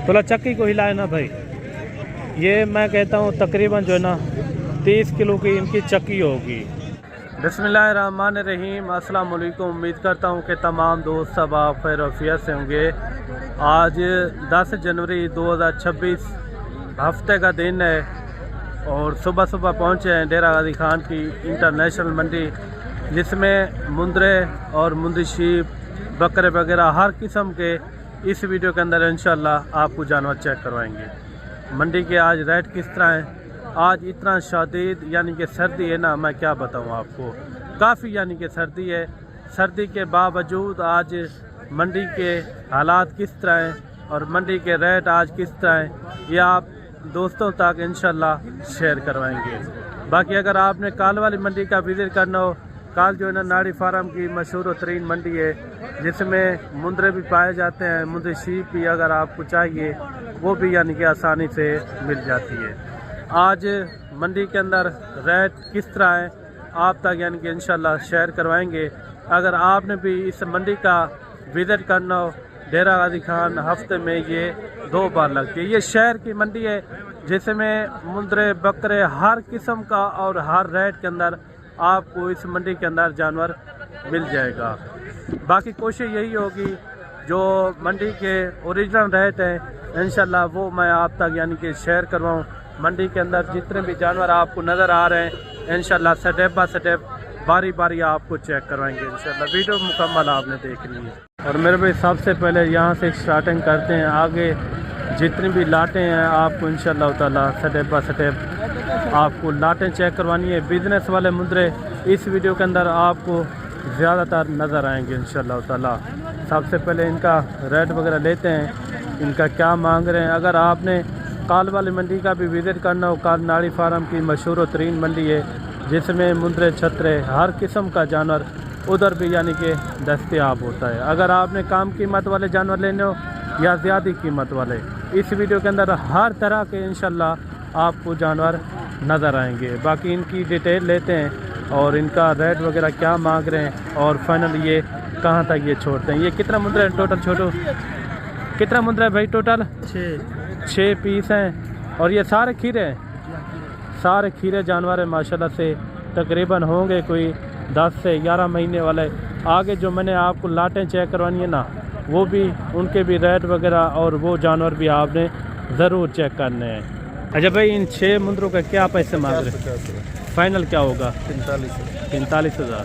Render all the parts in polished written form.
थोड़ा चक्की को हिलाए ना भाई। ये मैं कहता हूँ तकरीबन जो है ना 30 किलो की इनकी चक्की होगी। बिस्मिल्लाहिर्रहमानिर्रहीम, अस्सलाम वालेकुम। उम्मीद करता हूँ कि तमाम दोस्त सब आप खैर आफियत से होंगे। आज 10 जनवरी 2026 हफ्ते का दिन है और सुबह सुबह पहुँचे हैं डेरा गाजी खान की इंटरनेशनल मंडी, जिसमें मुंदरे और मुंदरी शीप बकरे वगैरह हर किस्म के इस वीडियो के अंदर इंशाल्लाह आपको जानवर चेक करवाएंगे। मंडी के आज रेट किस तरह हैं। आज इतना शदीद यानी कि सर्दी है ना, मैं क्या बताऊं आपको, काफ़ी यानी कि सर्दी है। सर्दी के बावजूद आज मंडी के हालात किस तरह हैं और मंडी के रेट आज किस तरह हैं, ये आप दोस्तों तक इंशाल्लाह शेयर करवाएंगे। बाकी अगर आपने काल वाली मंडी का विज़िट करना हो, काल जो है ना नाड़ी फार्म की मशहूर तरीन मंडी है, जिसमें मुंदरे भी पाए जाते हैं, मुंदरी शीप भी अगर आपको चाहिए वो भी यानी कि आसानी से मिल जाती है। आज मंडी के अंदर रेट किस तरह है आप तक यानी कि इंशाल्लाह शेयर करवाएंगे। अगर आपने भी इस मंडी का विज़िट करना हो, डेरा गाजी खान हफ्ते में ये 2 बार लगती है। ये शहर की मंडी है जिसमें मुंदरे बकरे हर किस्म का और हर रेट के अंदर आपको इस मंडी के अंदर जानवर मिल जाएगा। बाकी कोशिश यही होगी जो मंडी के ओरिजिनल रेट हैं इंशाल्लाह वो मैं आप तक यानी कि शेयर करवाऊँ। मंडी के अंदर जितने भी जानवर आपको नज़र आ रहे हैं इंशाल्लाह स्टेप बाय स्टेप बारी बारी आपको चेक करवाएंगे इंशाल्लाह। वीडियो मुकम्मल आपने देखनी है। और मेरे भाई सबसे पहले यहाँ से स्टार्टिंग करते हैं। आगे जितनी भी लाटें हैं आपको इंशाल्लाह ताला स्टेप बाय स्टेप आपको लाटें चेक करवानी है। बिजनेस वाले मुंदरे इस वीडियो के अंदर आपको ज़्यादातर नज़र आएंगे इंशाल्लाह ताला। सबसे पहले इनका रेट वगैरह लेते हैं, इनका क्या मांग रहे हैं। अगर आपने काल वाली मंडी का भी विज़िट करना हो, काल नाड़ी फार्म की मशहूर तरीन मंडी है जिसमें मुंदरे छतरे हर किस्म का जानवर उधर भी यानी कि दस्तयाब होता है। अगर आपने कम कीमत वाले जानवर लेने हो या ज़्यादा कीमत वाले, इस वीडियो के अंदर हर तरह के इंशाल्लाह आपको जानवर नज़र आएंगे। बाकी इनकी डिटेल लेते हैं और इनका रेट वगैरह क्या मांग रहे हैं और फाइनल ये कहाँ तक ये छोड़ते हैं। ये कितना मुंदरा है टोटल? छोटो कितना मुंदरा है भाई टोटल? 6 पीस हैं और ये सारे खीरे हैं, सारे खीरे जानवर हैं माशाल्लाह से। तकरीबन होंगे कोई 10 से 11 महीने वाले। आगे जो मैंने आपको लाटें चेक करवानी है ना, वो भी उनके भी रेट वगैरह और वो जानवर भी आपने ज़रूर चेक करने हैं। अच्छा भाई, इन 6 मुंदरों का क्या पैसे मांग रहे हैं? फाइनल क्या होगा? 45,000।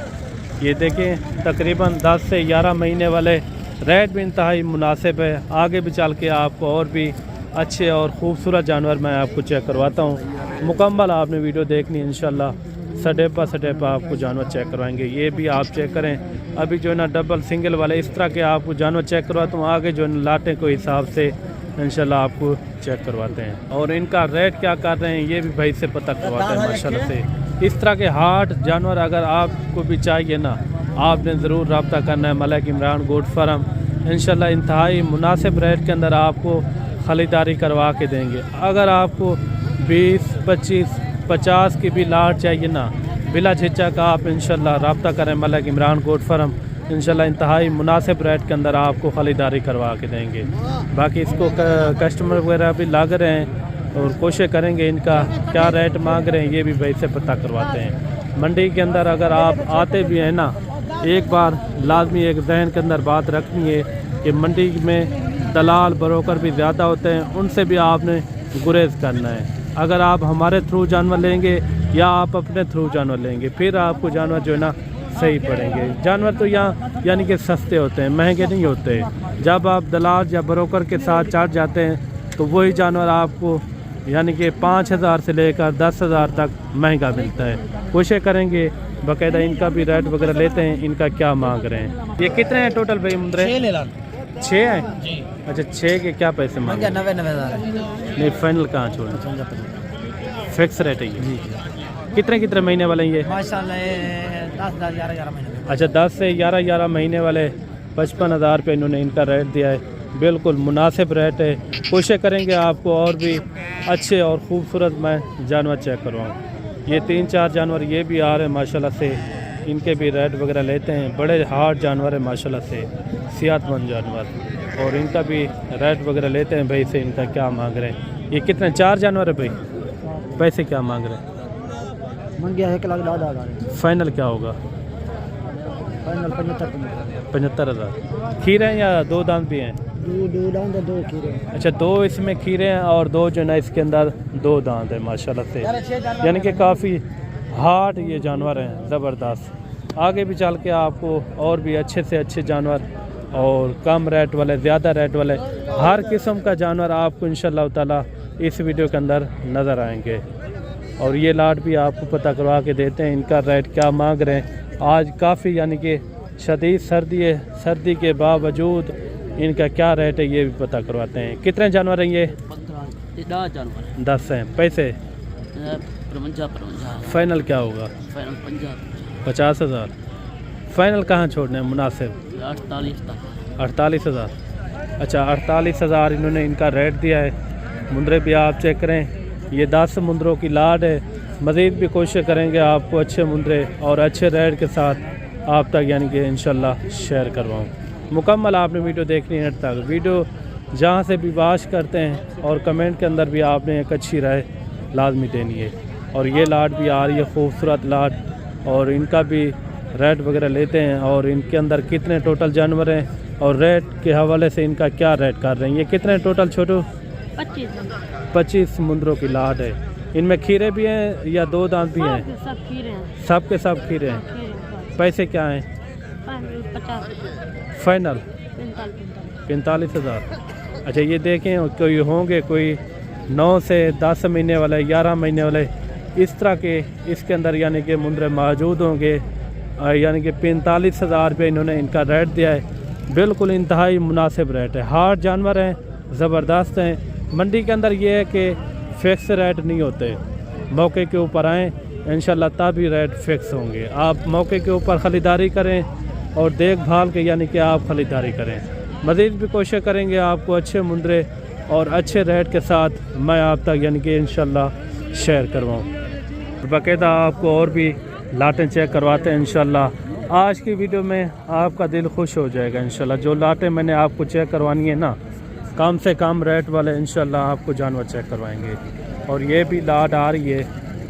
ये देखें तकरीबन 10 से 11 महीने वाले, रेट भी इंतहाई मुनासिब है। आगे भी चल के आपको और भी अच्छे और ख़ूबसूरत जानवर मैं आपको चेक करवाता हूँ। मुकम्मल आपने वीडियो देखनी इंशाल्लाह, स्टेप बाय स्टेप आपको जानवर चेक करवाएंगे। ये भी आप चेक करें। अभी जो है ना डबल सिंगल वाले इस तरह के आपको जानवर चेक करवाता हूँ। आगे जो है लाटें को हिसाब से इंशाल्लाह आपको चेक करवाते हैं और इनका रेट क्या कर रहे हैं ये भी भाई से पता करवाते हैं माशाल्लाह से। इस तरह के हार्ट जानवर अगर आपको भी चाहिए ना, आपने ज़रूर रब्ता करना है मलिक इमरान गोट फार्म। इंशाल्लाह इंतहाई मुनासिब रेट के अंदर आपको ख़रीदारी करवा के देंगे। अगर आपको 20, 25, 50 की भी लाट चाहिए ना, बिला झिझक आप इंशाल्लाह रब्ता करें मलिक इमरान गोट फार्म। इंशाल्लाह इंतहाई मुनासिब रेट के अंदर आपको ख़रीदारी करवा के देंगे। बाकी इसको कस्टमर वगैरह भी लग रहे हैं और कोशिश करेंगे इनका क्या रेट मांग रहे हैं ये भी भाई से पता करवाते हैं। मंडी के अंदर अगर आप आते भी हैं ना, एक बार लाजमी एक जहन के अंदर बात रखनी है कि मंडी में दलाल ब्रोकर भी ज़्यादा होते हैं, उनसे भी आपने गुरेज करना है। अगर आप हमारे थ्रू जानवर लेंगे या आप अपने थ्रू जानवर लेंगे, फिर आपको जानवर जो है ना सही पड़ेंगे। जानवर तो यहाँ यानी कि सस्ते होते हैं, महंगे नहीं होते। जब आप दलाल या ब्रोकर के साथ चढ़ जाते हैं तो वही जानवर आपको यानी कि 5,000 से लेकर 10,000 तक महंगा मिलता है। कोशिश करेंगे बाकायदा इनका भी रेट वगैरह लेते हैं, इनका क्या मांग रहे हैं। ये कितने हैं टोटल भाई मुंदरे? 6 हैं जी। अच्छा 6 के क्या पैसे मांग रहे हैं? 90,000। नहीं फाइनल कहाँ छोड़? फिक्स रेट है ये? कितने महीने वाले हैं ये? माशाल्लाह 10-11 महीने। अच्छा 10 से 11 महीने वाले 55,000 रुपये इन्होंने इनका रेट दिया है। बिल्कुल मुनासिब रेट है। कोशिश करेंगे आपको और भी अच्छे और ख़ूबसूरत मैं जानवर चेक करवाऊँ। ये 3-4 जानवर ये भी आ रहे हैं माशाल्लाह से, इनके भी रेट वगैरह लेते हैं। बड़े हार्ड जानवर है माशाल्लाह से, सेहतमंद जानवर। और इनका भी रेट वगैरह लेते हैं भाई से, इनका क्या मांग रहे हैं। ये कितने 4 जानवर है भाई, पैसे क्या मांग रहे हैं? मन गया 1,10,000। फाइनल क्या होगा? फाइनल 75,000। खीरे हैं या 2 दांत भी हैं? 2 दांत 2 खीरे। अच्छा 2 इसमें खीरे हैं और 2 जो है ना इसके अंदर 2 दांत है माशाल्लाह से, यानी कि काफ़ी हार्ड ये जानवर हैं, ज़बरदस्त। आगे भी चल के आपको और भी अच्छे से अच्छे जानवर और कम रेट वाले, ज़्यादा रेट वाले, हर किस्म का जानवर आपको इंशाल्लाह ताला इस वीडियो के अंदर नज़र आएंगे। और ये लाट भी आपको पता करवा के देते हैं इनका रेट क्या मांग रहे हैं। आज काफ़ी यानी कि शदीद सर्दी है, सर्दी के बावजूद इनका क्या रेट है ये भी पता करवाते हैं। कितने जानवर हैं ये? 10 जानवर। 10 हैं। पैसे 55। फाइनल क्या होगा? फाइनल 50,000। फाइनल कहाँ छोड़ने हैं मुनासिब? 48 तक। 48,000। अच्छा 48,000 इन्होंने इनका रेट दिया है। मुंदरे भी आप चेक करें, ये 10 मुंदरों की लाट है। मज़ीद भी कोशिश करेंगे आपको अच्छे मुंदरे और अच्छे रेट के साथ आप तक यानी कि इंशाल्लाह शेयर करवाऊँ। मुकम्मल आपने वीडियो देखनी है तक, वीडियो जहाँ से भी वाश करते हैं और कमेंट के अंदर भी आपने एक अच्छी राय लाजमी देनी है। और ये लाट भी आ रही है खूबसूरत लाट, और इनका भी रेट वगैरह लेते हैं और इनके अंदर कितने टोटल जानवर हैं और रेट के हवाले से इनका क्या रेट कर रहे हैं। ये कितने टोटल छोटू? 25 मुंदरों की लाट है। इनमें खीरे भी हैं या 2 दांत भी हैं? सब खीरे हैं। सब के सब खीरे हैं। पैसे क्या हैं? 50। फाइनल 45,000। अच्छा ये देखें कोई होंगे कोई 9 से 10 महीने वाले, 11 महीने वाले, इस तरह के इसके अंदर यानी कि मुंदरे मौजूद होंगे। यानी कि 45,000 रुपये इन्होंने इनका रेट दिया है। बिल्कुल इंतहाई मुनासिब रेट है। हार्ड जानवर हैं, ज़बरदस्त हैं। मंडी के अंदर ये है कि फ़िक्स रेट नहीं होते, मौके के ऊपर आएँ इंशाल्लाह तभी रेट फ़िक्स होंगे। आप मौके के ऊपर ख़रीदारी करें और देखभाल के यानी कि आप ख़रीदारी करें। मज़ीद भी कोशिश करेंगे आपको अच्छे मुंदरे और अच्छे रेट के साथ मैं आप तक यानी कि इंशाल्लाह शेयर करवाऊँ। बाकायदा आपको और भी लाटें चेक करवाते हैं इंशाल्लाह। आज की वीडियो में आपका दिल खुश हो जाएगा इंशाल्लाह। जो लाटें मैंने आपको चेक करवानी है ना, कम से कम रेट वाले इंशाल्लाह आपको जानवर चेक करवाएंगे। और ये भी लाट आ रही है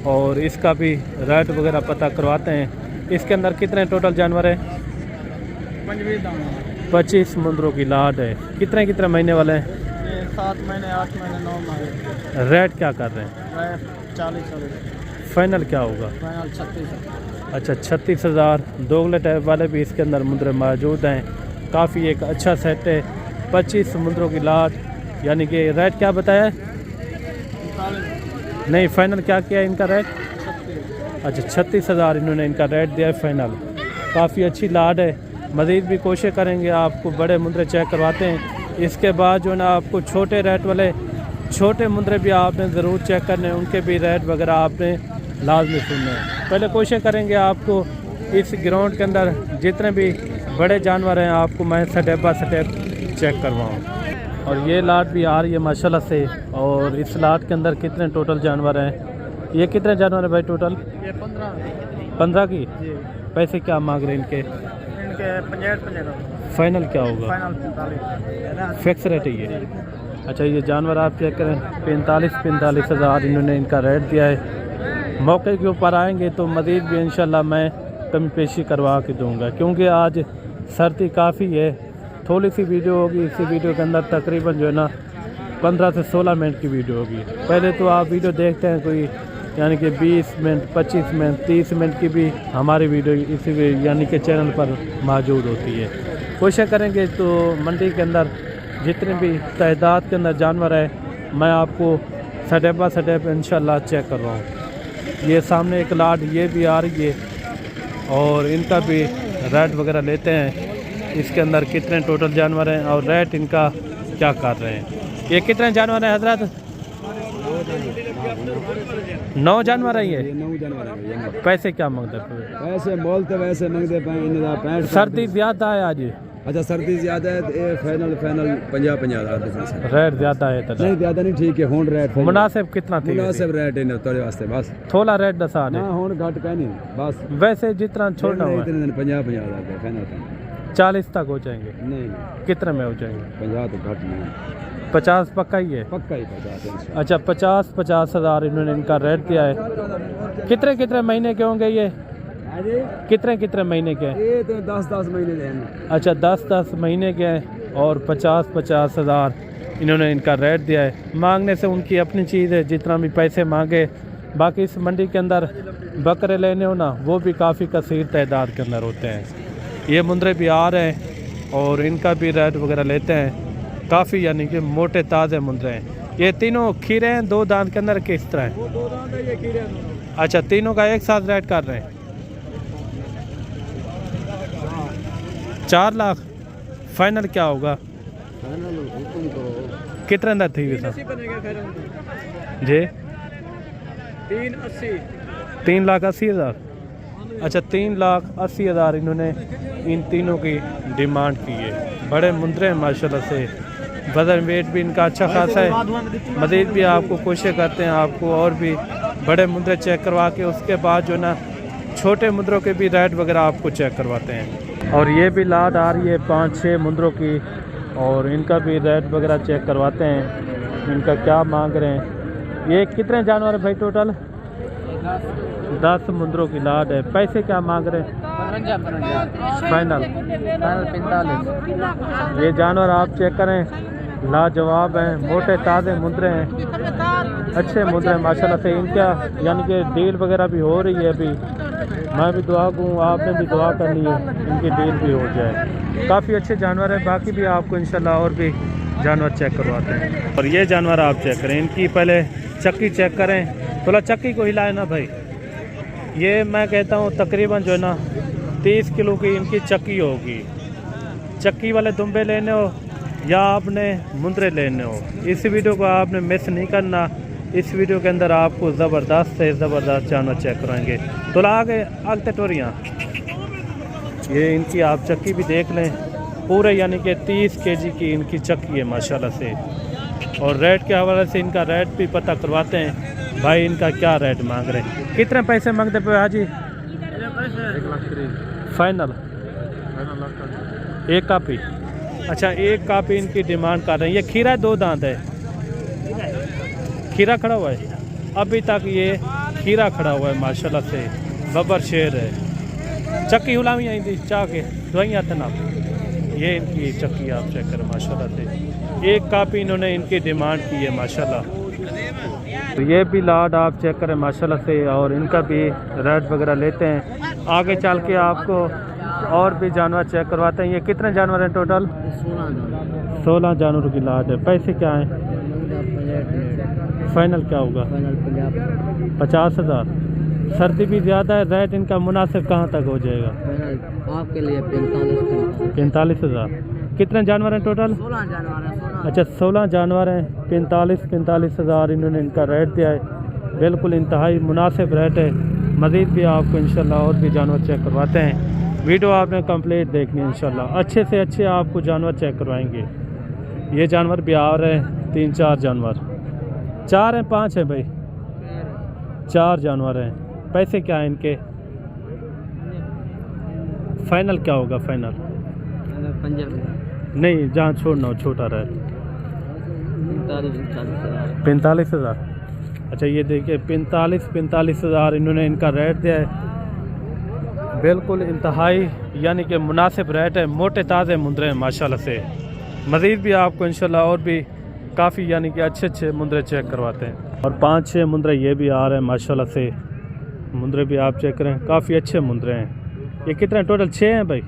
और इसका भी रेट वगैरह पता करवाते हैं। इसके अंदर कितने टोटल जानवर हैं? 25 मुंदरों की लाट है। कितने महीने वाले हैं? 7 महीने, 8 महीने, 9 महीने। रेट क्या कर रहे हैं? 40। फाइनल क्या होगा? फाइनल 36। अच्छा 36,000। दोगले टाइप वाले भी इसके अंदर मुंदरे मौजूद हैं। काफ़ी एक अच्छा सेट है। 25 मुंदरों की लाट, यानी कि रेट क्या बताया? नहीं फाइनल क्या किया इनका रेट? अच्छा 36,000 इन्होंने इनका रेट दिया है फाइनल। काफ़ी अच्छी लाट है। मज़ीद भी कोशिश करेंगे आपको बड़े मुंदरे चेक करवाते हैं। इसके बाद जो है ना आपको छोटे रेट वाले छोटे मुंदरे भी आपने ज़रूर चेक करने हैं, उनके भी रेट वगैरह आपने लाजमी सुनने हैं। पहले कोशिश करेंगे आपको इस ग्राउंड के अंदर जितने भी बड़े जानवर हैं आपको मैं स्टेप बाय स्टेप चेक करवाऊँ। और ये लाट भी आ रही है माशाल्लाह से। और इस लाट के अंदर कितने टोटल जानवर हैं? ये कितने जानवर हैं भाई टोटल? ये 15 की। जी। पैसे क्या मांग रहे हैं इनके? 50। फाइनल क्या होगा? फाइनल 45। फिक्स रेट है ये? अच्छा ये जानवर आप चेक करें, 45,000 इन्होंने इनका रेट दिया है। मौके के ऊपर आएंगे तो मज़ीद भी इंशाल्लाह मैं कमी पेशी करवा के दूँगा, क्योंकि आज सर्दी काफ़ी है। थोड़ी सी वीडियो होगी, इसी वीडियो के अंदर तकरीबन जो है ना 15 से 16 मिनट की वीडियो होगी। पहले तो आप वीडियो देखते हैं कोई यानी कि 20 मिनट, 25 मिनट, 30 मिनट की भी हमारी वीडियो इसी यानी कि चैनल पर मौजूद होती है। कोशिश करेंगे तो मंडी के अंदर जितने भी तादाद के अंदर जानवर है मैं आपको स्टेप बाय स्टेप इंशाल्लाह चेक कर रहा हूँ। ये सामने एक लाट ये भी आ रही है और इनका भी रेट वगैरह लेते हैं। इसके अंदर कितने टोटल जानवर हैं और रेट इनका क्या कर रहे हैं। ये कितने जानवर हैं हजरत? 9 जानवर हैं ये। 9 जानवर है। पैसे क्या मांगते हैं? वैसे बोलते वैसे मंगते पाए। सर्दी ज़्यादा है आज। अच्छा सर्दी ज़्यादा है तो फाइनल 50,000 रेट ज़्यादा है तो नहीं ज़्यादा नहीं ठीक है। हुण रेट मुनासिब कितना थी? मुनासिब रेट है तेरे वास्ते बस थोड़ा रेट दसा ना हुण घट का नहीं बस वैसे जितना छोड़ना हुआ 50,000 फाइनल 40 तक हो जाएंगे? नहीं कितने में हो जाएंगे? 50 तो घट नहीं, 50 पक्का ही है? पक्का ही 50 है। अच्छा 50 हज़ार इन्होंने इनका रेट दिया है। कितने महीने के होंगे ये? कितने महीने के हैं? ये तो 10 महीने हैं। अच्छा 10 महीने के हैं और 50 हज़ार इन्होंने इनका रेट दिया है। मांगने से उनकी अपनी चीज़ है, जितना भी पैसे मांगे। बाकी इस मंडी के अंदर बकरे लेने हो ना, वो भी काफ़ी कसीर तादाद के अंदर होते हैं। ये मुंदरे भी आ रहे हैं और इनका भी रेट वगैरह लेते हैं। काफ़ी यानी कि मोटे ताज़े मुंदरे हैं। ये तीनों खीरे हैं 2 दांत के अंदर, किस तरह है? 2 दांत है ये खीरे। अच्छा तीनों का एक साथ रेट कर रहे हैं? 4 लाख फाइनल क्या होगा? कितने अंदर थी जी? 3,80,000। अच्छा 3,80,000 इन्होंने इन तीनों की डिमांड की है। बड़े मुंदरे हैं माशाल्लाह से, वजन वेट भी इनका अच्छा खासा है। मज़ीद भी आपको कोशिश करते हैं आपको और भी बड़े मुंदरे चेक करवा के उसके बाद जो ना छोटे मुंदरों के भी रेट वगैरह आपको चेक करवाते हैं। और ये भी लाट आ रही है 5-6 मुंदरों की और इनका भी रेट वगैरह चेक करवाते हैं, इनका क्या मांग रहे हैं। ये कितने जानवर है भाई टोटल? 10 मुंदरों की लाट है। पैसे क्या मांग रहे हैं? फाइनल 45। ये जानवर आप चेक करें, लाजवाब हैं, मोटे ताज़े मुंदरे हैं, अच्छे मुंदरे हैं माशाल्लाह से। इनका यानी कि डील वगैरह भी हो रही है। अभी मैं भी दुआ दूँ, आपने भी दुआ करनी है, इनकी डील भी हो जाए। काफ़ी अच्छे जानवर हैं। बाकी भी आपको इंशाल्लाह और भी जानवर चेक करवाते हैं। और ये जानवर आप चेक करें, इनकी पहले चक्की चेक करें। थोड़ा चक्की को हिलाए ना भाई। ये मैं कहता हूँ तकरीबन जो है ना 30 किलो की इनकी चक्की होगी। चक्की वाले दुम्बे लेने हो या आपने मुंदरे लेने हो, इस वीडियो को आपने मिस नहीं करना। इस वीडियो के अंदर आपको ज़बरदस्त से ज़बरदस्त जानवर चेक कराएंगे। तो आगे आगते टोरियाँ, ये इनकी आप चक्की भी देख लें, पूरे यानी कि 30 केजी की इनकी चक्की है माशाल्लाह से। और रेट के हवाले से इनका रेट भी पता करवाते हैं भाई, इनका क्या रेट मांग रहे हैं। कितने पैसे मांगते पे हाजी? 1 लाख फाइनल 1 कापी। अच्छा 1 कापी इनकी डिमांड कर रहे हैं। ये खीरा 2 दांत है, खीरा खड़ा हुआ है अभी तक, ये खीरा खड़ा हुआ है माशाल्लाह से, बबर शेर है। चक्की हुलामी आई थी चाह के दवाइयाँ तना, ये इनकी चक्की आप चेक करें माशाल्लाह से। 1 कापी इन्होंने इनकी डिमांड की है माशाल्लाह। तो ये भी लाड आप चेक करें माशाल्लाह से, और इनका भी रेट वगैरह लेते हैं। आगे चल के आपको और भी जानवर चेक करवाते हैं। ये कितने जानवर हैं टोटल? 16 जानवरों की लाट है। पैसे क्या हैं? फाइनल क्या होगा? 50,000। सर्दी भी ज़्यादा है, रेट इनका मुनासिब कहाँ तक हो जाएगा? आपके लिए 45,000। कितने जानवर हैं टोटल? 16 जानवर हैं। अच्छा 16 जानवर हैं। 45,000 इन्होंने इनका रेट दिया है। बिल्कुल इंतहाई मुनासिब रेट है। मज़ीद भी आपको इंशाल्लाह और भी जानवर चेक करवाते हैं। वीडियो आपने कंप्लीट देखनी है इंशाल्लाह। अच्छे से अच्छे आपको जानवर चेक करवाएंगे। ये जानवर भी आ रहे हैं 3-4 जानवर, 4 हैं 5 हैं भाई, 4 जानवर हैं। पैसे क्या हैं इनके? फाइनल क्या होगा? फाइनल नहीं, जहाँ छोड़ना हो छोटा रहे। 45,000। अच्छा ये देखिए 45,000 इन्होंने इनका रेट दिया है। बिल्कुल इंतहाई यानी कि मुनासिब रेट है। मोटे ताज़े मुंदरे हैं माशाल्लाह से। मज़ीद भी आपको इंशाल्लाह और भी काफ़ी यानी कि अच्छे मुंदरे चेक करवाते हैं। और 5-6 मुंदरे ये भी आ रहे हैं माशाल्लाह से। मुंदरे भी आप चेक करें, काफ़ी अच्छे मुंदरे हैं। ये कितने टोटल? 6 हैं भाई,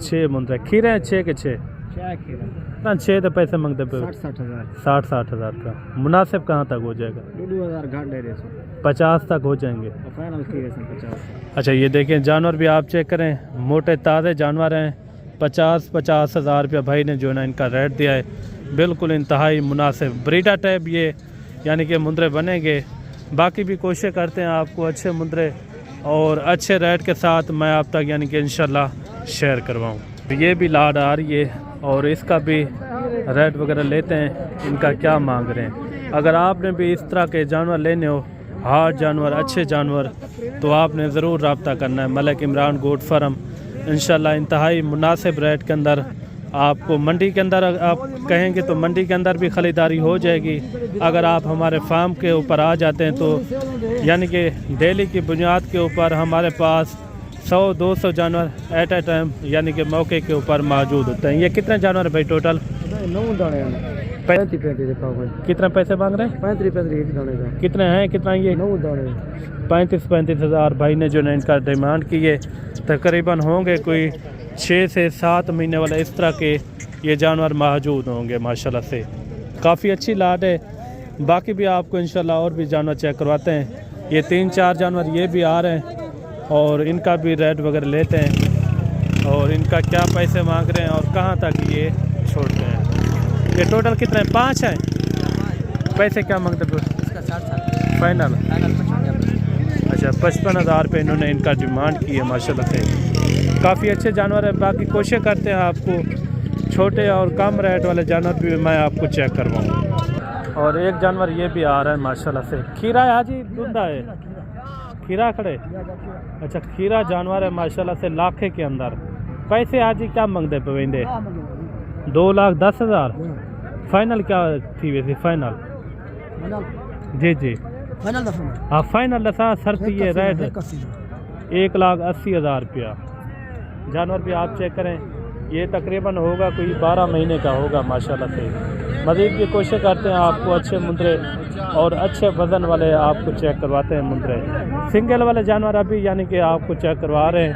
6 मुंदरे। खीरे हैं 6 के 6। 6 तो पैसे मांगते पे 60,000 का। मुनासिब कहाँ तक हो जाएगा? 50 तक हो जाएंगे। अच्छा ये देखें जानवर भी आप चेक करें, मोटे ताज़े जानवर हैं। 50,000 रुपया भाई ने जो है ना इनका रेट दिया है। बिल्कुल इंतहाई मुनासिब ब्रीडर टाइप ये यानी कि मुंदरे बनेंगे। बाकी भी कोशिश करते हैं आपको अच्छे मुंदरे और अच्छे रेट के साथ मैं आप तक यानी कि इंशाल्लाह शेयर करवाऊँ। ये भी लाड आ रही है और इसका भी रेट वगैरह लेते हैं, इनका क्या मांग रहे हैं। अगर आपने भी इस तरह के जानवर लेने हो, हार्ड जानवर, अच्छे जानवर, तो आपने ज़रूर रब्ता करना है। मलिक इमरान गोट फार्म इंशाल्लाह इंतहाई मुनासिब रेट के अंदर आपको मंडी के अंदर आप कहेंगे तो मंडी के अंदर भी ख़रीदारी हो जाएगी। अगर आप हमारे फार्म के ऊपर आ जाते हैं तो यानी कि डेली की बुनियाद के ऊपर हमारे पास 100-200 जानवर एट ए टाइम यानी कि मौके के ऊपर मौजूद होते हैं। ये कितने जानवर है भाई टोटल? 9 दाने हैं। कितने पैसे मांग रहे हैं? 35 एक दाने का। कितने हैं कितना ये? 9 दाने। 35 हज़ार भाई ने जो है इनका डिमांड की है। तकरीबन होंगे कोई 6 से 7 महीने वाले इस तरह के ये जानवर मौजूद होंगे माशाल्लाह से। काफ़ी अच्छी लाट है। बाकी भी आपको इंशाल्लाह और भी जानवर चेक करवाते हैं। ये 3-4 जानवर ये भी आ रहे हैं और इनका भी रेट वगैरह लेते हैं और इनका क्या पैसे मांग रहे हैं और कहाँ तक ये छोड़ते हैं। ये टोटल कितने हैं? 5 हैं। पैसे क्या मांगते हैं फाइनल? अच्छा 55 हज़ार रुपये इन्होंने इनका डिमांड की है माशाल्लाह से। काफ़ी अच्छे जानवर है। बाकी कोशिश करते हैं आपको छोटे और कम रेट वाले जानवर भी मैं आपको चेक करवाऊँ। और एक जानवर ये भी आ रहा है माशाल्लाह से। खीरा है हाजी दूधा है? खीरा खड़े। अच्छा खीरा जानवर है माशाल्लाह से लाखे के अंदर। पैसे हाजी क्या मांगते पवेंदे? 2,10,000। फाइनल क्या थी वैसे? फाइनल जी जी हाँ फाइनल दसा सर ये रेट 1,80,000 रुपया। जानवर भी आप चेक करें। ये तकरीबन होगा कोई 12 महीने का होगा माशाल्लाह से। मज़ीद की कोशिश करते हैं आपको अच्छे मुंदरे और अच्छे वज़न वाले आपको चेक करवाते हैं मुंदरे। सिंगल वाले जानवर अभी यानी कि आपको चेक करवा रहे हैं।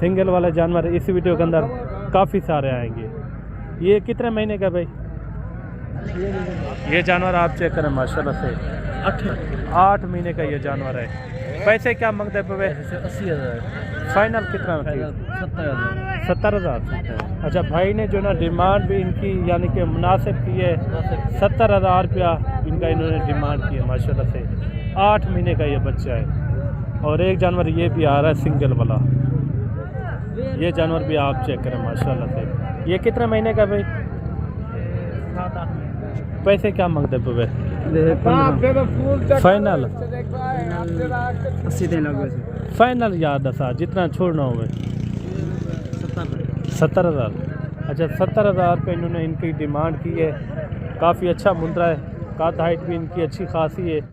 सिंगल वाले जानवर इस वीडियो के अंदर काफ़ी सारे आएंगे। ये कितने महीने का भाई? ये जानवर आप चेक करें माशाल्लाह से 8 महीने का ये जानवर है। पैसे क्या मांगते पे? 80,000। फाइनल कितना? 70,000। अच्छा भाई ने जो ना डिमांड भी इनकी यानी कि मुनासिब की है। 70,000 रुपया इनका इन्होंने डिमांड की है माशाल्लाह से। 8 महीने का ये बच्चा है। और एक जानवर ये भी आ रहा है सिंगल वाला। ये जानवर भी आप चेक करें माशाल्लाह से। ये कितने महीने का भाई? पैसे क्या मांगते पे? फाइनल 80 फाइनल याद दसा जितना छोड़ना हो 70,000। अच्छा 70,000 रुपये इन्होंने इनकी डिमांड की है। काफ़ी अच्छा मुंद्रा है। काद हाइट भी इनकी अच्छी खासी है।